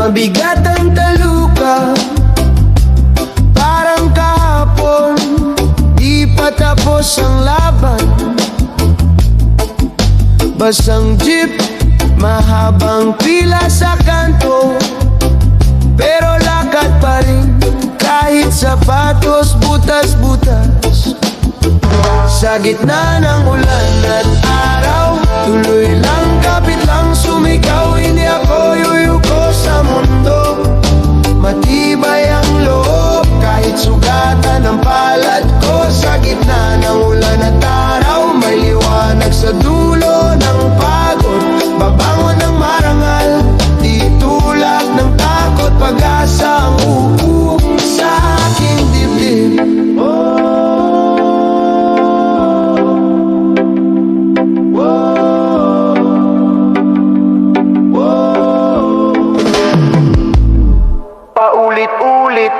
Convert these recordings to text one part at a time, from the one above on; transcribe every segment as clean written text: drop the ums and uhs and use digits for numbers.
Mabigat ang taluka, parang kahapon, di pa tapos ang laban. Basang jeep, mahabang pila sa kanto, pero lakad pa rin kahit sapatos butas-butas. Sa gitna ng ulan at araw, tuloy lang, kapit lang sumigaw. Hindi ako yuyuko sa mundo, matibay ang loob kahit sugatan ng palad ko. Sa gitna ng ulan at araw, may liwanag sa dulo ng pagod. Babangon ng marangal, di tulak ng takot. Pag-asa ang uupo sa aking dibdib. Paulit-ulit,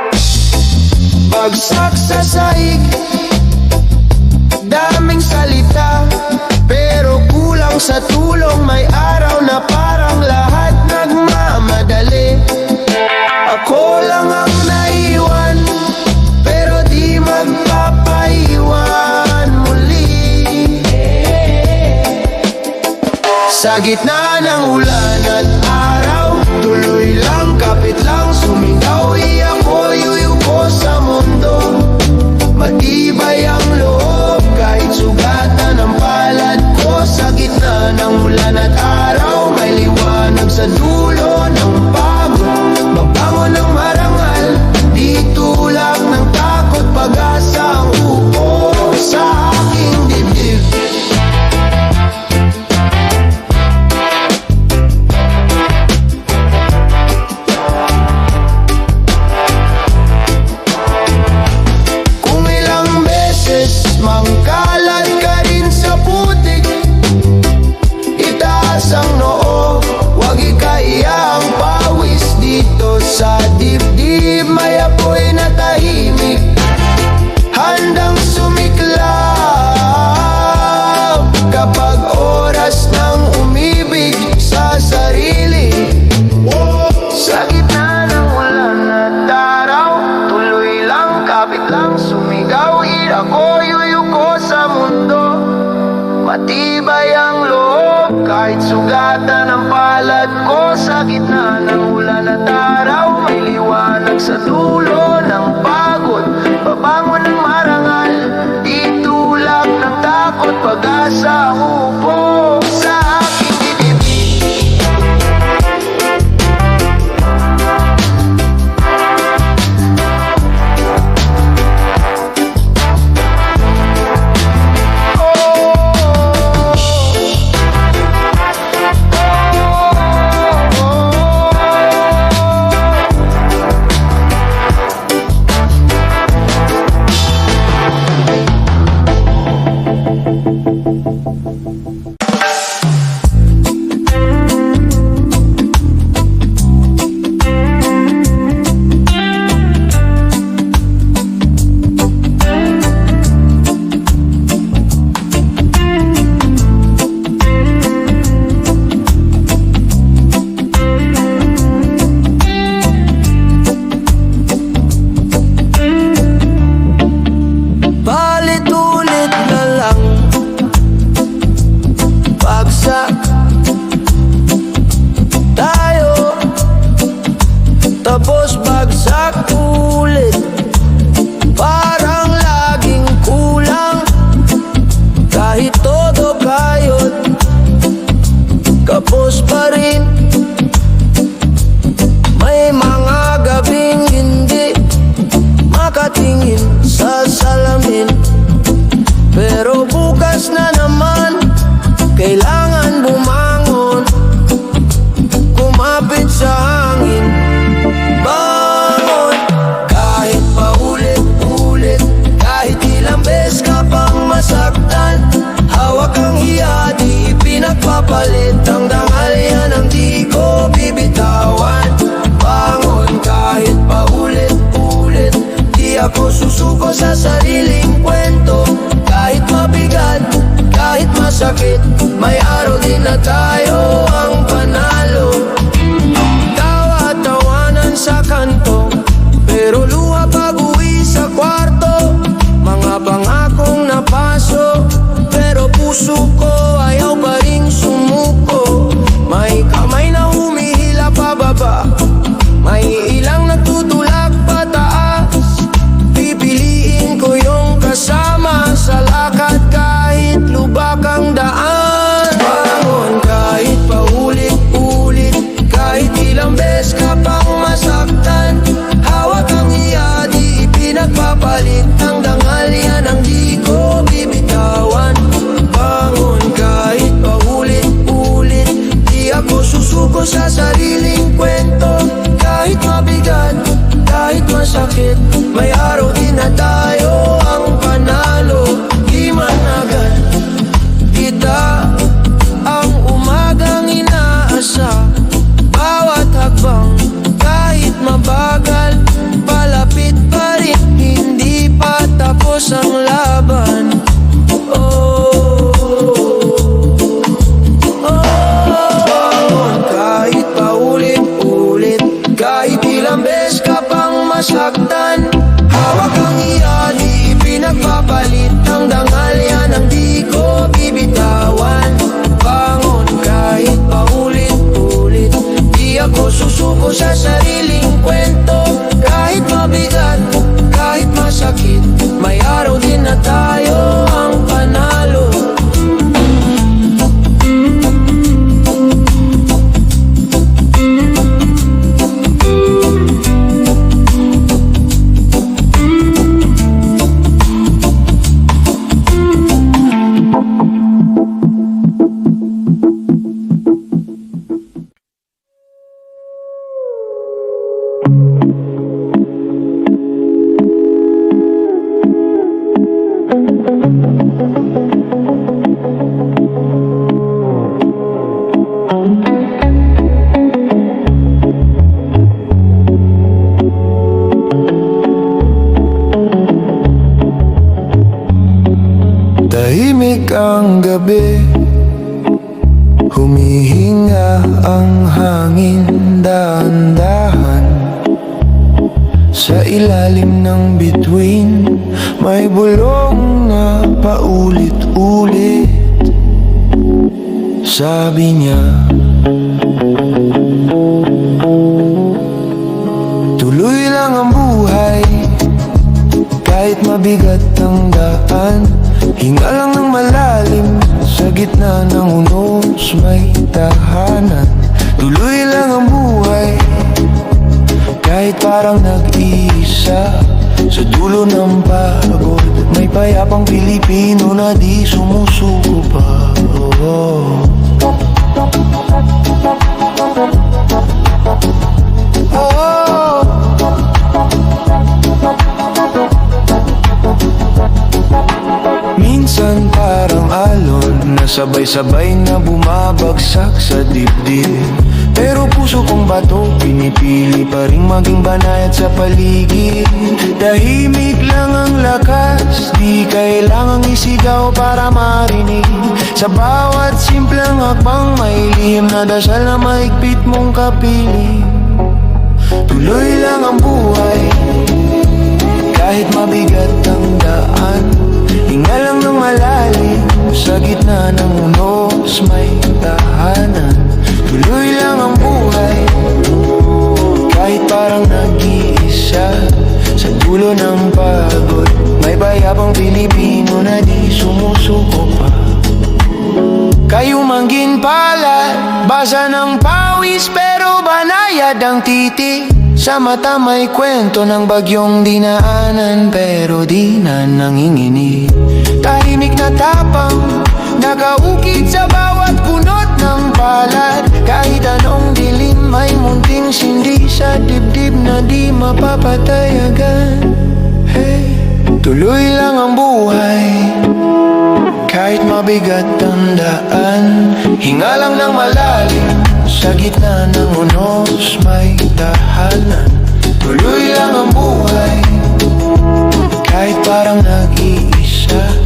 bagsak sa sahig, daming salita, pero kulang sa tulong. May araw na parang lahat nagmamadali. Ako lang ang naiwan, pero di magpapaiwan muli. Sa gitna ng ulan at araw, tuloy lang, kapit lang sumigaw. Ako yuyuko sa mundo, matibay ang loob kahit sugatan ng palad ko. Sa gitna ng ulan at araw, may liwanag sa dulo ng pagod. Mabangon ng marangal, di tulak ng takot. Pag-asa ang upo sa aking dibdib. Kung ilang beses mangkalat ka rin sa putik, itaas ang noo, wag ikaiya ang pawis. Dito sa dibdib may apoy na tahimik, handang sumiklab kapag oras ng umibig sa sarili. Sa gitna ng ulan at araw, tuloy lang, kapit lang sumigaw. Ako yuyuko sa mundo, matibay ang loob kahit sugatan ng palad ko. Sa gitna ng ulan at araw, may liwanag sa dulo ng pagod. Babangon ng marangal, di tulak ng takot. Pag-asa ang upo sa aking dibdib. Palit-ulit na lang, bagsak tayo, tapos bagsak ulit. Parang laging kulang, kahit todo kayod, kapos pa rin. May mga gabing hindi makatingin sa salamin, pero bukas na naman, kailangan bumangon, kumapit sa hangin. Bangon, kahit paulit-ulit, kahit ilang beses ka pang masaktan. Hawak ang hiya, di pinagpapalit. Ang dangalyan ang di ko bibitawan. Bangon, kahit paulit-ulit, di ako susunod. puso ko ayaw pa ring sumuko. May kamay na humihila pababa, may ilang nagtutulak pataas. Pipiliin ko yung kasama sa lakad kahit lubak ang daan. Bangon kahit paulit-ulit, kahit ilang beses ka pang masaktan. Hawak ang iya, di ipinagpapalit. Ang dangal yan ang di ko bibitawan. Bangon kahit paulit-ulit, di ako susuko sa sariling kwento. Kahit mabigat, kahit masakit, may araw din na tayo ang panalo. Di man agad kita ang umagang inaasa. Bawat hakbang kahit mabagal, palapit pa rin, hindi pa tapos ang laban. Bangon kahit paulit-ulit, kahit ilang beses ka pang masaktan. Hawak ang iya, di ipinagpapalit. Ang dangal yan ang di ko bibitawan. Bangon kahit paulit-ulit, di ako susuko sa sariling kwento. Kahit mabigat, kahit masakit, may araw din na tayo ang panalo. Tahimik ang gabi, humihinga ang hangin dahan-dahan. Sa ilalim ng bituin, may bulong na paulit-ulit. Sabi niya, tuloy lang ang buhay, kahit mabigat ang daan. Hinga lang ng malalim, sa gitna ng unos may tahanan. Tuloy lang ang buhay, kahit parang nag-iisa. Sa dulo ng pagod, may payapang Pilipino na di sumusuko pa. Minsan parang alon na sabay-sabay na bumabagsak sa dibdib. Pero puso kong bato, pinipili pa rin maging banayad sa paligid. Tahimik lang ang lakas, di kailangang isigaw para marinig. Sa bawat simpleng hakbang, may lihim na dasal na mahigpit mong kapiling. Tuloy lang ang buhay, kahit mabigat ang daan. Hinga lang ng malalim, sa gitna ng unos may tahanan. Tuloy lang ang buhay, kahit parang nag-iisa. Sa dulo ng pagod, may bayabang Pilipino na di sumusuko pa. Kayumangin palad, basa ng pawis pero banayad ang titig. Sa mata may kwento ng bagyong dinaanan pero di na nanginginig. Tahimik na tapang, nakaukit sa bawat kunot ng palad. Kahit anong dilim may munting sindi sa dibdib na di mapapatayagan. Hey, tuloy lang ang buhay, kahit mabigat ang daan. Hinga lang ng malalim, sa gitna ng unos may tahanan. Tuloy lang ang buhay, kahit parang nag-iisa.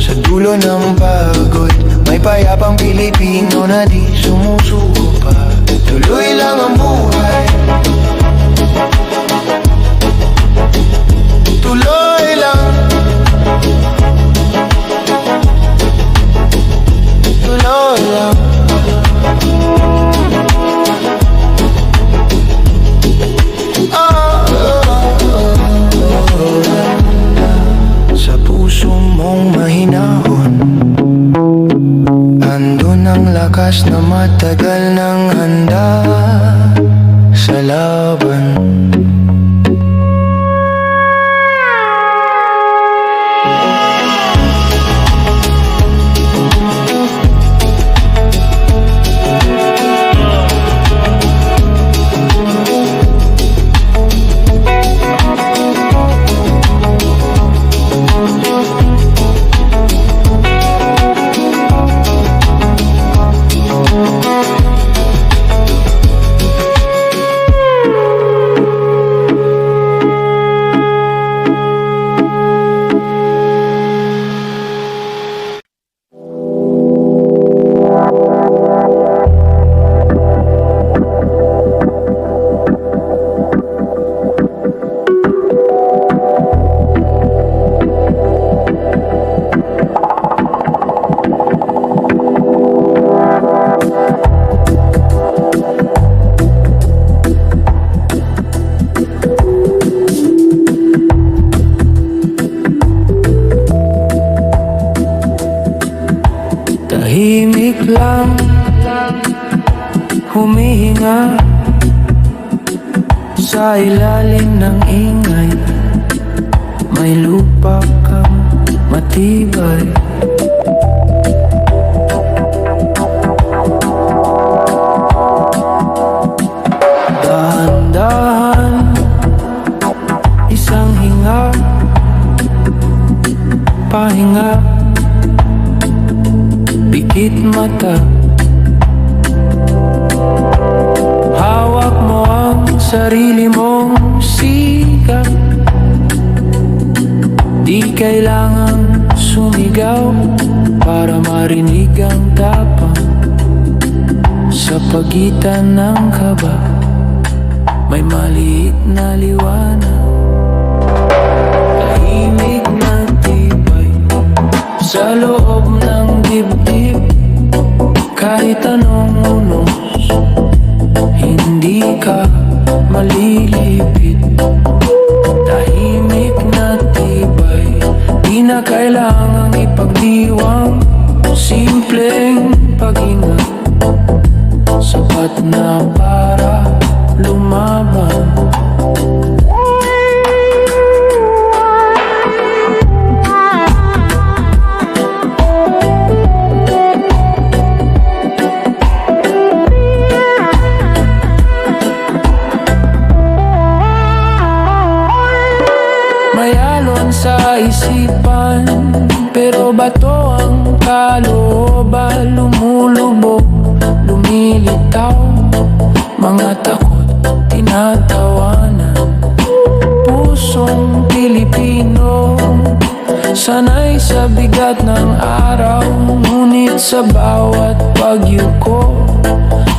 Sa dulo ng pagod, may payapang Pilipino na di sumusuko pa. Tuloy lang ang buhay, tuloy lang. lang humihinga sa ilalim ng ingay. May lupa kang matibay. Dahan-dahan, isang hinga, pahinga, pikit mata. Hawak mo ang sarili mong sikap. Di kailangang sumigaw para marinig ang tapang. Sa pagitan ng kaba, may maliit na liwanag. Tahimik na tibay sa loob ng dibdib. Kahit anong unos, hindi ka malilipit. Tahimik na tibay, di na kailangang ipagdiwang. Simpleng paghinga, sapat na para lumaban. May alon sa isipan, pero bato ang kalooban. Lumulubog, lumilitaw, mga takot tinatawanan. Pusong Pilipino, sanay sa bigat ng araw. Ngunit sa bawat pagyuko,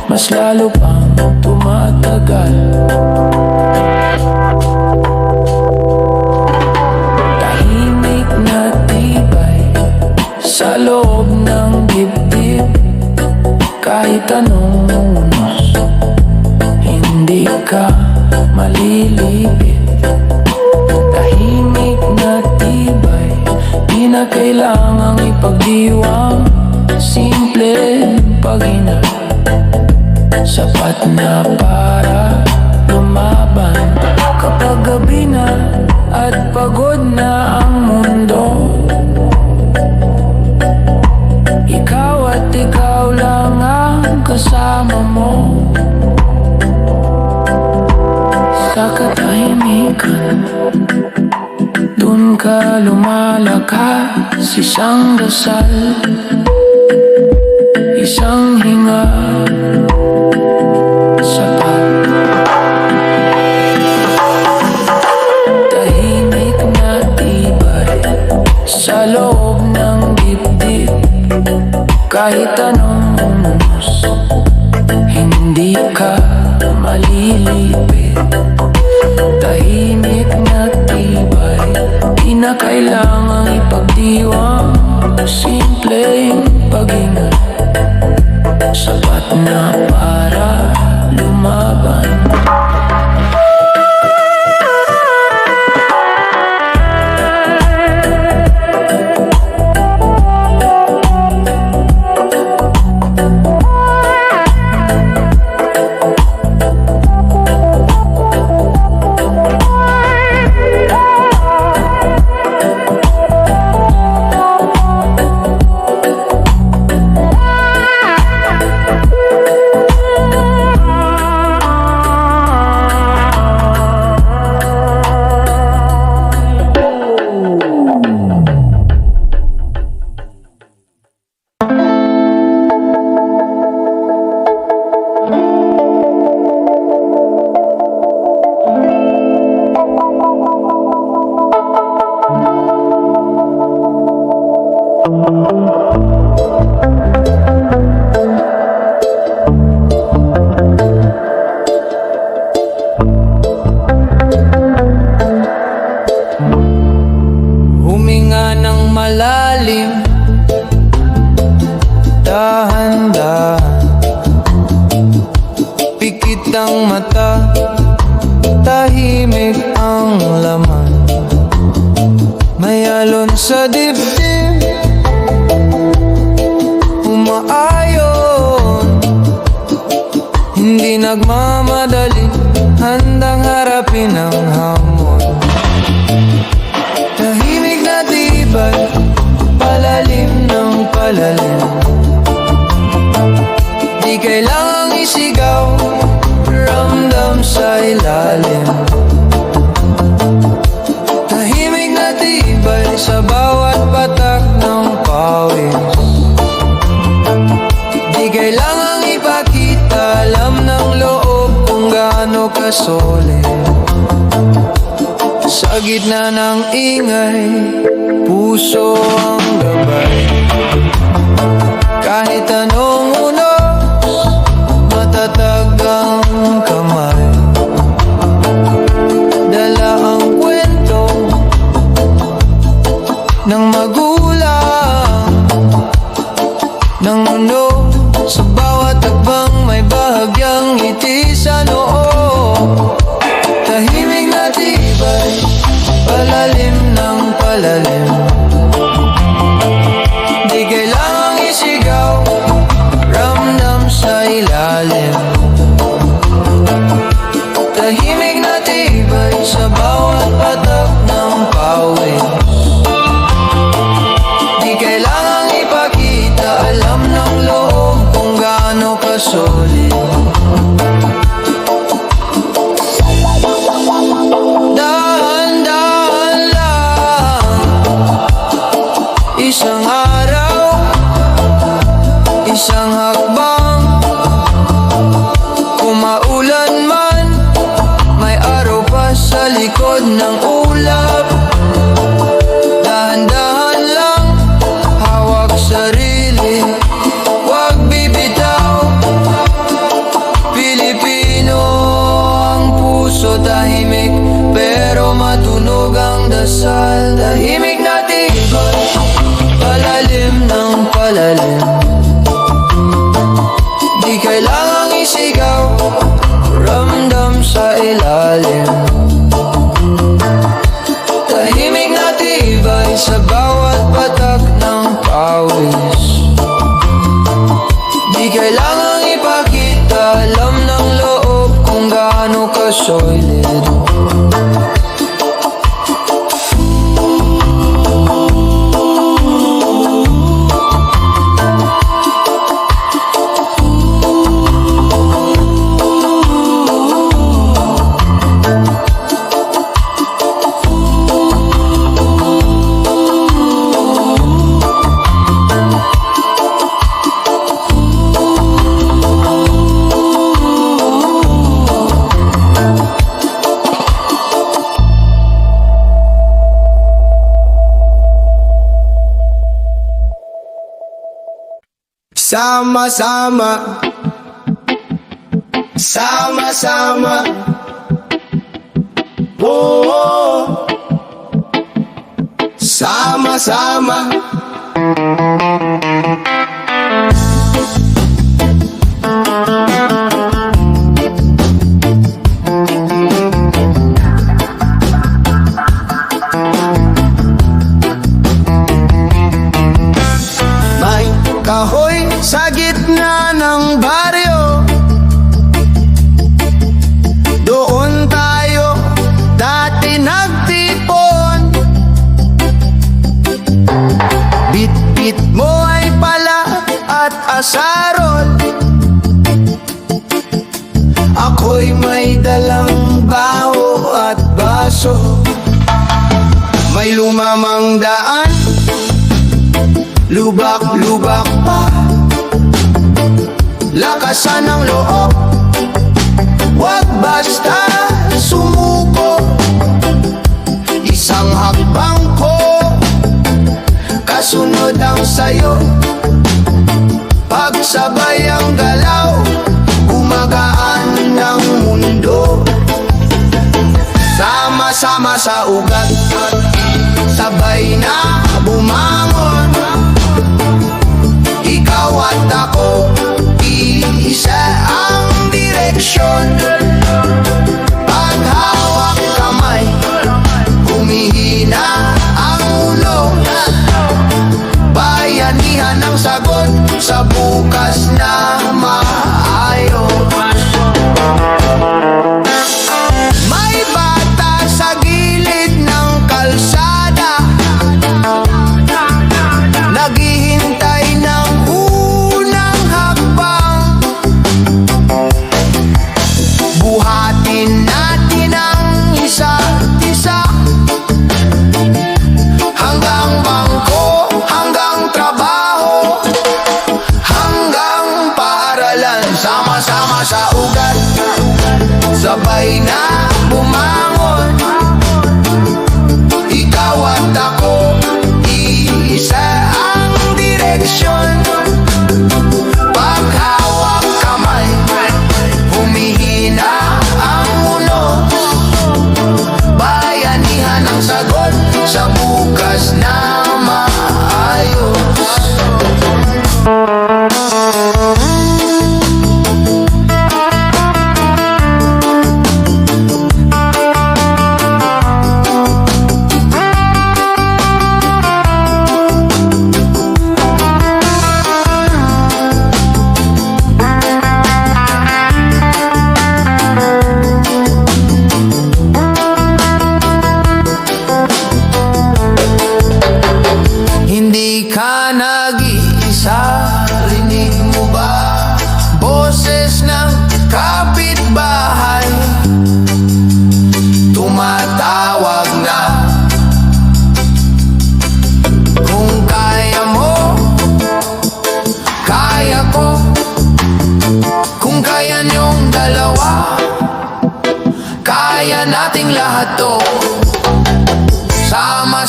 mas lalo pang tumatagal. Tahimik na tibay sa loob ng dibdib. Kahit anong unos, hindi ka malilipit. Tahimik na tibay, di na kailangang ipagdiwang. Simple paghinga, sapat na para lumaban. Kapag gabi na at pagod na ang mundo, ikaw at ikaw lang ang kasama mo. Sa katahimikan, dun ka lumalakas. Isang dasal, isang hinga, sapat. Tahimik na tibay sa loob ng dibdib. Kahit anong unos, hindi ka malilipit. Tahimik na tibay, di na kailangang ipagdiwang. Simpleng paghinga, sapat na para lumaban. Huminga ng malalim, dahan-dahan, pikit ang mata, tahimik ang laman. May alon sa dibdib, umaayon nagmamadali, handang harapin ang hamon. Tahimik na tibay, palalim ng palalim. Di kailangang isigaw, ramdam sa ilalim. Tahimik na tibay sa bawat patak ng pawis. Di kailangang ipakita, alam ng loob kung gaano kasolid. Sa gitna ng ingay, puso ang gabay. Kahit anong unos, matatag ang kamay. Dala ang kwento ng magulang ng mundo. Sa bawat takbang may bahagyang ngiti sa noo. Tahimik na tibay, palalim ng palalim. Di kailangang isigaw, ramdam sa ilalim. Tahimik na tibay sa bawat patak ng pawis. Di kailangang ipakita, alam ng loob kung gaano kasolid. Dahan-dahan lang, isang araw, isang hakbang. Kung maulan man, may araw pa sa likod ng ulap. Dahan-dahan lang, hawak sarili, wag bibitaw. Pilipino ang puso, tahimik pero matunog ang dasal. Tahimik na tibay, palalim ng palalim. Di kailangang isigaw, ramdam sa ilalim. Tahimik na tibay sa bawat patak ng pawis. Di kailangang ipakita, alam ng loob kung gaano kasolid. Sama-sama, sama-sama, oh, sama-sama. May kahoy sa gitna ng baryo, doon tayo dati nagtipon. Bit-bit mo ay pala at asarol, ako'y may dalang baho at baso. May lumamang daan, lubak-lubak pa, lakasan ng loob, wag basta sumuko. Isang hakbang ko, kasunod ang sayo. Pagsabay ang galaw, gumagaan ng mundo. Sama-sama sa ugat, sabay na bumangon. Ikaw at ako, iisa ang direksyon. Paghawak kamay, humihina ang ulo. Bayanihan ang sagot sa bukas na maayos.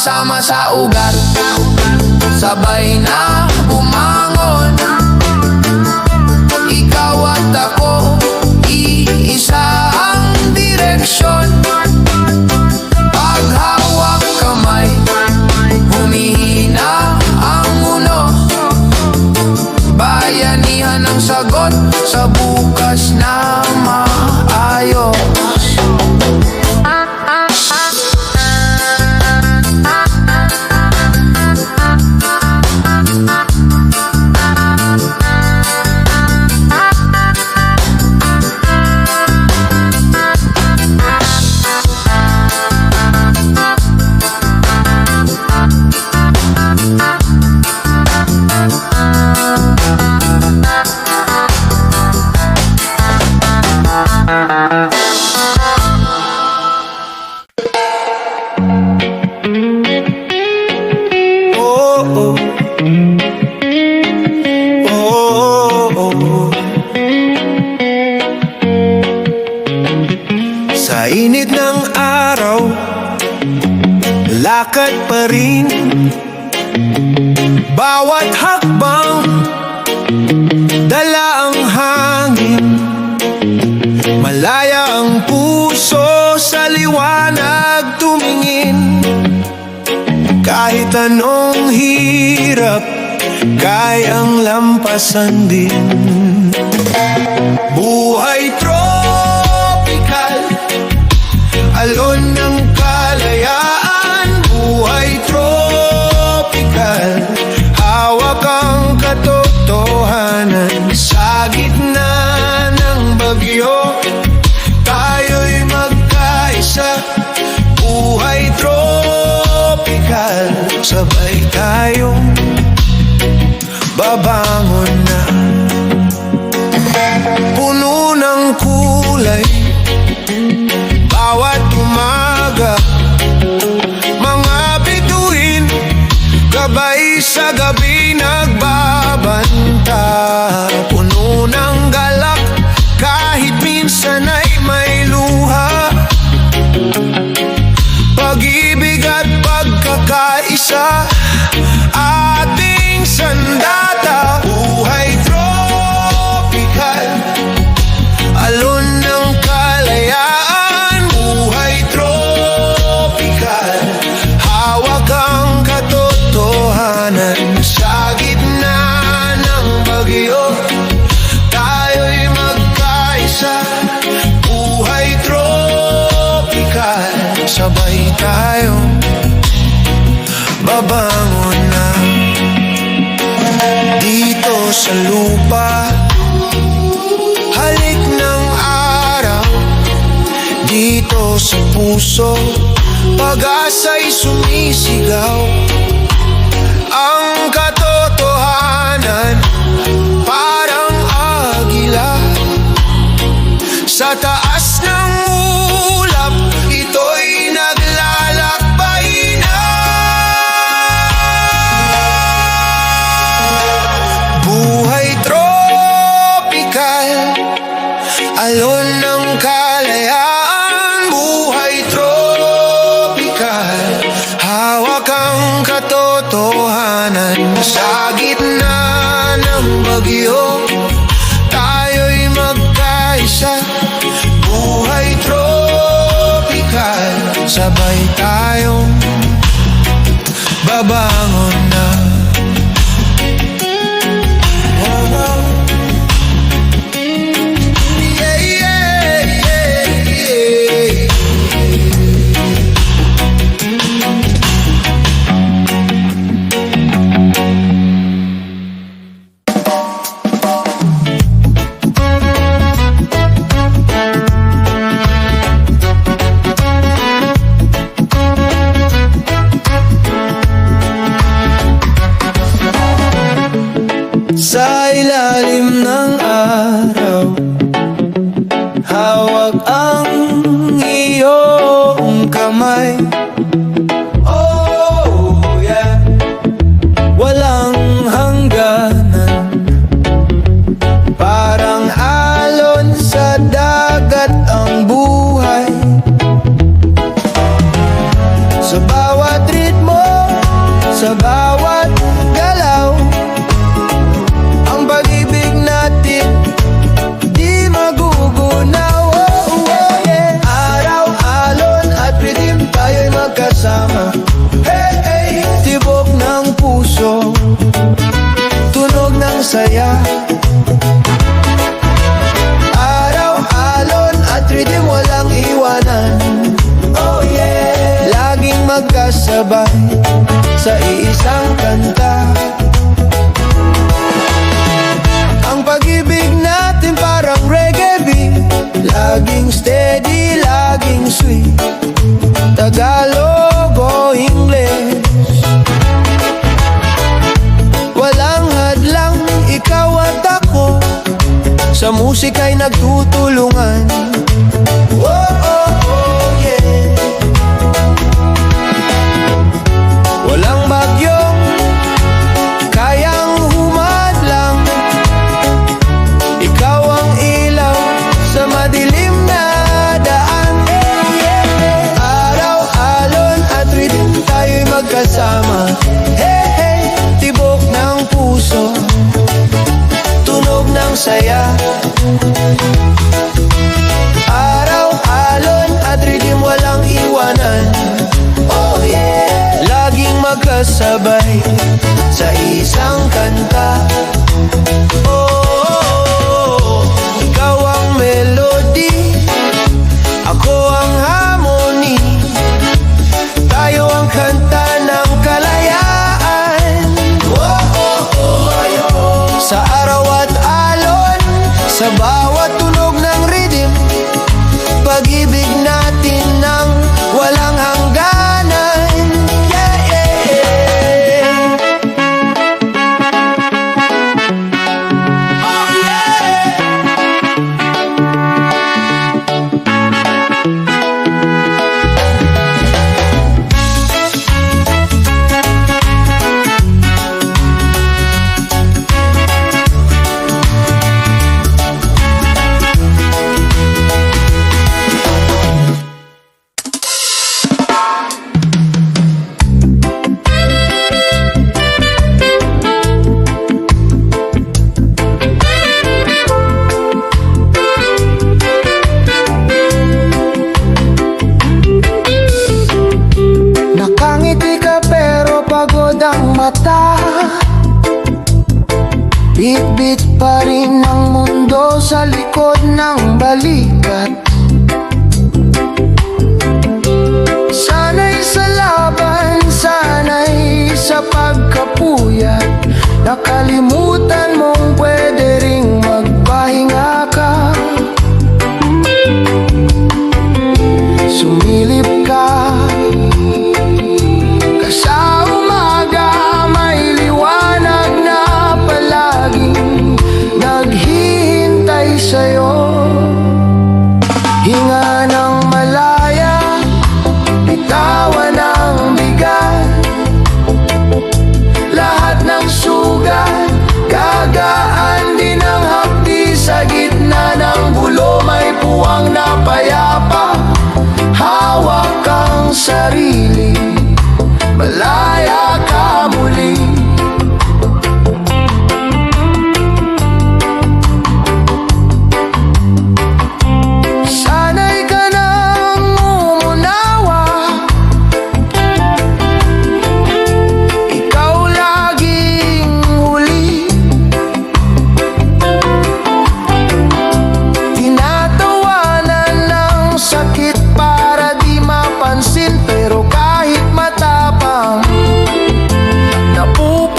sama-sama sa ugat, sabay na bumangon. Ikaw at ako, iisa ang direksyon. Paghawak kamay, humihina ang uno. Bayanihan ang sagot sa bukas na maayos. Sa init ng araw, lakad pa rin. Bawat hakbang, dala ang hangin. Malaya ang puso sa liwanag tumingin. Kahit anong hirap, kayang lampasan din. Buhay tropical, alon ng kalayaan. Buhay tropical, hawak ang katotohanan. Sa gitna ng bagyo, tayo'y magkaisa. Buhay tropical, sabay tayong babangon na. Puno ng kulay, bawat umaga. Mga bituin, gabay sa gabi nagbabanta. Puno ng galak, kahit minsan ay may luha. Pag-ibig at pagkakaisa, ating sandata. Buhay tropical, alon ng kalayaan. Buhay tropical, hawak ang katotohanan. Sa gitna ng bagyo, tayo'y magkaisa. Buhay tropical, sabay tayong babangon na. Dito sa lupa, halik ng araw. Dito sa puso, pag-asa'y sumisigaw. Ang katotohanan, parang agila. Sa taas ng ulap, ito'y naglalakbay na. Buhay tropical, alon ng kalayaan. Buhay tropical, hawak ang katotohanan. Sa gitna ng bagyo, tayo'y magkaisa. Buhay tropical, sabay tayong babangon na. Yeah, yeah, yeah, yeah. sa bawat galaw. Ang pag-ibig natin di magugunaw. Oh, oh, yeah. Araw, alon at rhythm tayo'y magkasama. Hey, hey. Tibok ng puso, tunog ng saya. Araw, alon at rhythm walang iwanan. Oh yeah. Laging magkasabay sa iisang kanta. Ang pag-ibig natin parang reggae beat, laging steady, laging sweet. Tagalog o English, walang hadlang, ikaw at ako sa musika'y nagtutulungan. Oh, oh, oh, yeah. Walang bagyong kayang humadlang, ikaw ang ilaw sa madilim na daan. Yeah. Araw, alon at rhythm tayo'y magkasama. Hey, hey. Tibok ng puso, tunog ng saya. Araw, alon at rhythm walang iwanan. Oh yeah. Laging magkasabay sa isang kanta. Oh, ikaw ang melody, ako ang harmony. Tayo ang kanta ng kalayaan. Oh, oh, oh. Sa araw at alon, sa bawat tunog ng rhythm, pag-ibig natin ng walang hangganan. Yeah, yeah, yeah. Oh, yeah. Nakangiti ka pero pagod ang mata. Bit-bit pa rin ang mundo sa likod ng balikat. Sana'y sa laban, sana'y sa pagkapuyat. Nakalimutan mong pwede ring magpahinga ka. Sumilip ka sa umaga, may liwanag na palaging naghihintay sa'yo. Hinga ng malaya, bitawan ang bigat. Lahat ng sugat, gagaan din ang hapdi. Sa gitna ng bulo, may puwang na payapa. Hawak ang sarili, malaya ka muli. Sana'y ka nang umunawa, ikaw laging huli. Tinatawanan ng sakit para di mapansin, pero kahit matapang, napupunta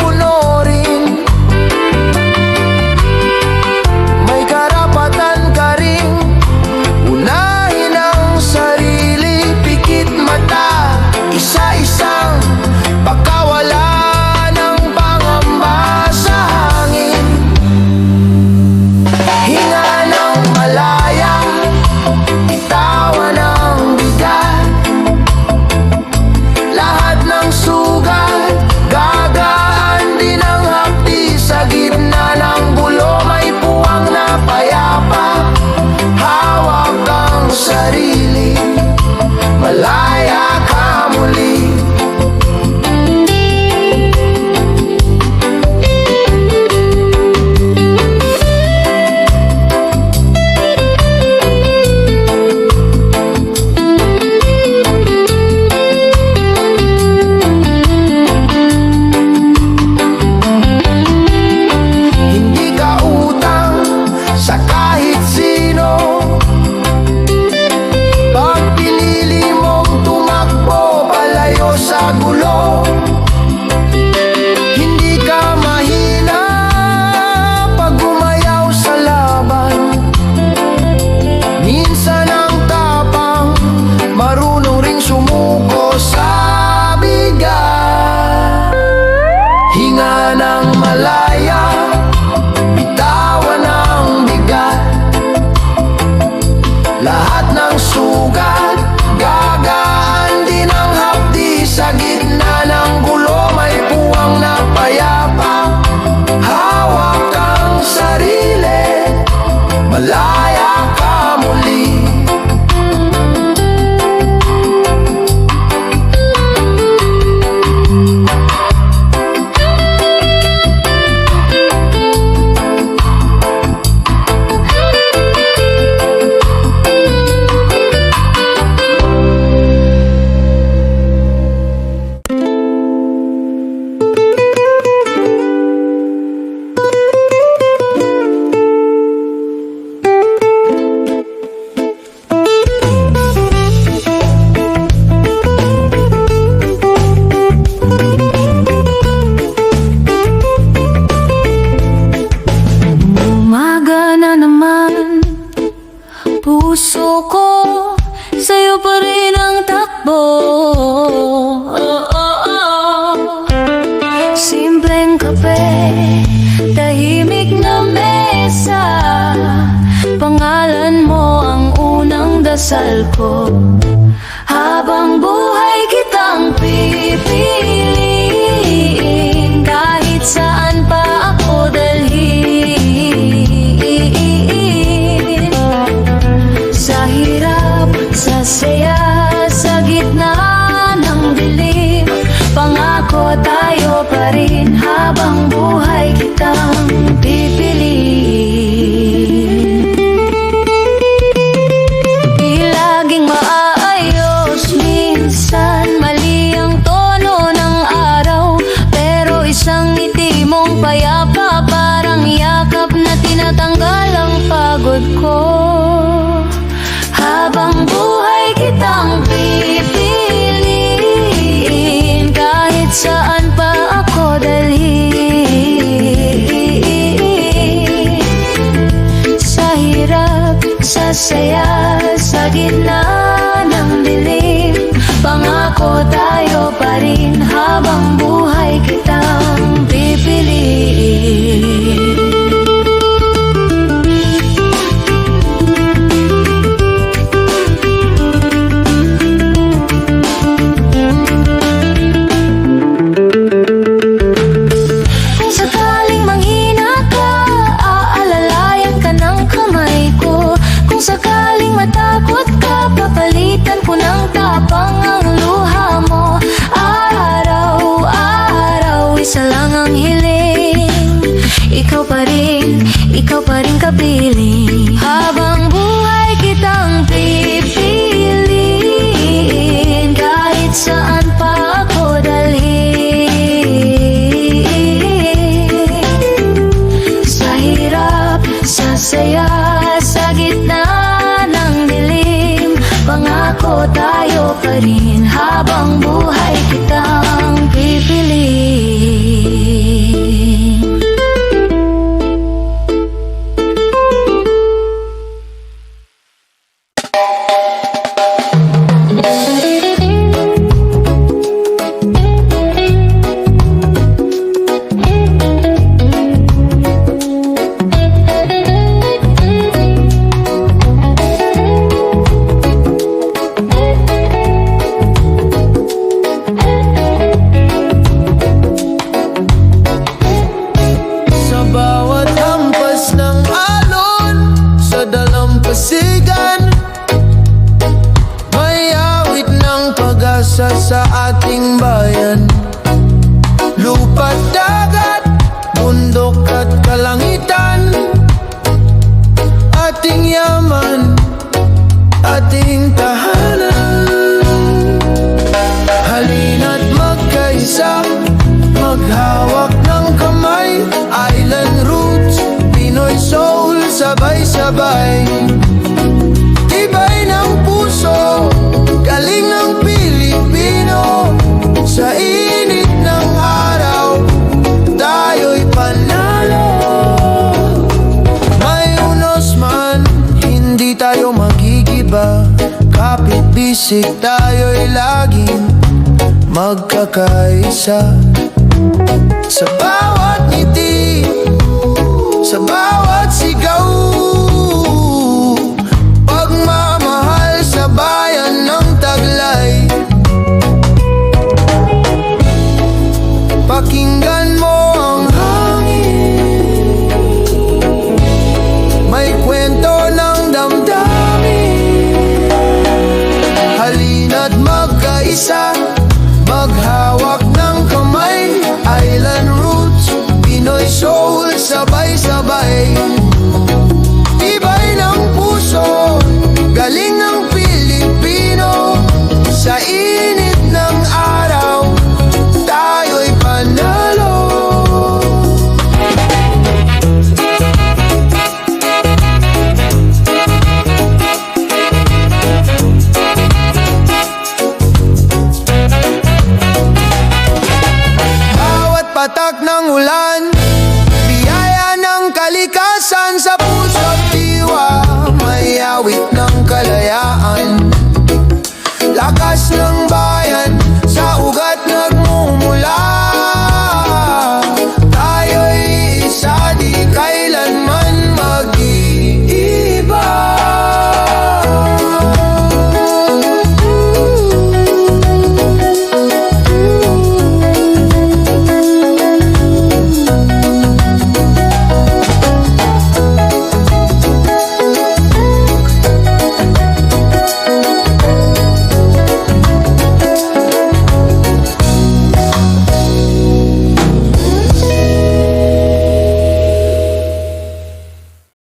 dasal ko. Habang buhay kitang pipiliin, kahit saan pa ako dalhin. Sa hirap, sa saya, sa gitna ng dilim, pangako tayo pa rin. Habang buhay kitang pipiliin. Di laging maayos, minsan mali ang tono ng araw, pero isang ngiti mong payapa, parang yakap na tinatanggal ang pagod ko. Habang buhay kitang pipiliin, kahit saan pa ako dalhin. Sa hirap, sa saya, sa gitna ng dilim, pangako tayo pa rin. Habang buhay kitang pipiliin. Kung sakaling manghina ka, aalalayan ka ng kamay ko. Kung sakaling matakot ka, papalitan ko ng tapang ang luha mo. Araw-araw, isa lang ang hiling, ikaw pa rin kapiling. Habang buhay kitang pipiliin, kahit saan pa ako dalhin. Sa hirap, sa saya, sa gitna ng dilim, pangako tayo pa rin. Habang buhay kitang pipiliin. Sa bawat hampas ng alon, sa dalampasigan, may awit ng pag-asa sa ating bayan. Lupa't dagat, bundok at kalangitan, ating yaman, ating tahanan. Halina't magkaisa, maghawak ng kamay, island roots, Pinoy soul, sabay-sabay. Tibay ng puso, galing ng Pilipino, sa init ng araw, tayo'y panalo. May unos man, hindi tayo magigiba, kapit bisig tayo'y laging magkakaisa. Sa bawat ngiti, sa bawat sigaw, pagmamahal sa bayan ng Taglay. Pakinggan mo ang hangin, may kwento ng damdamin. Halina't magkaisa, maghawak ng kamay, island roots, Pinoy soul, sabay-sabay. Tibay ng puso, galing ng Pilipino, sa init ng araw,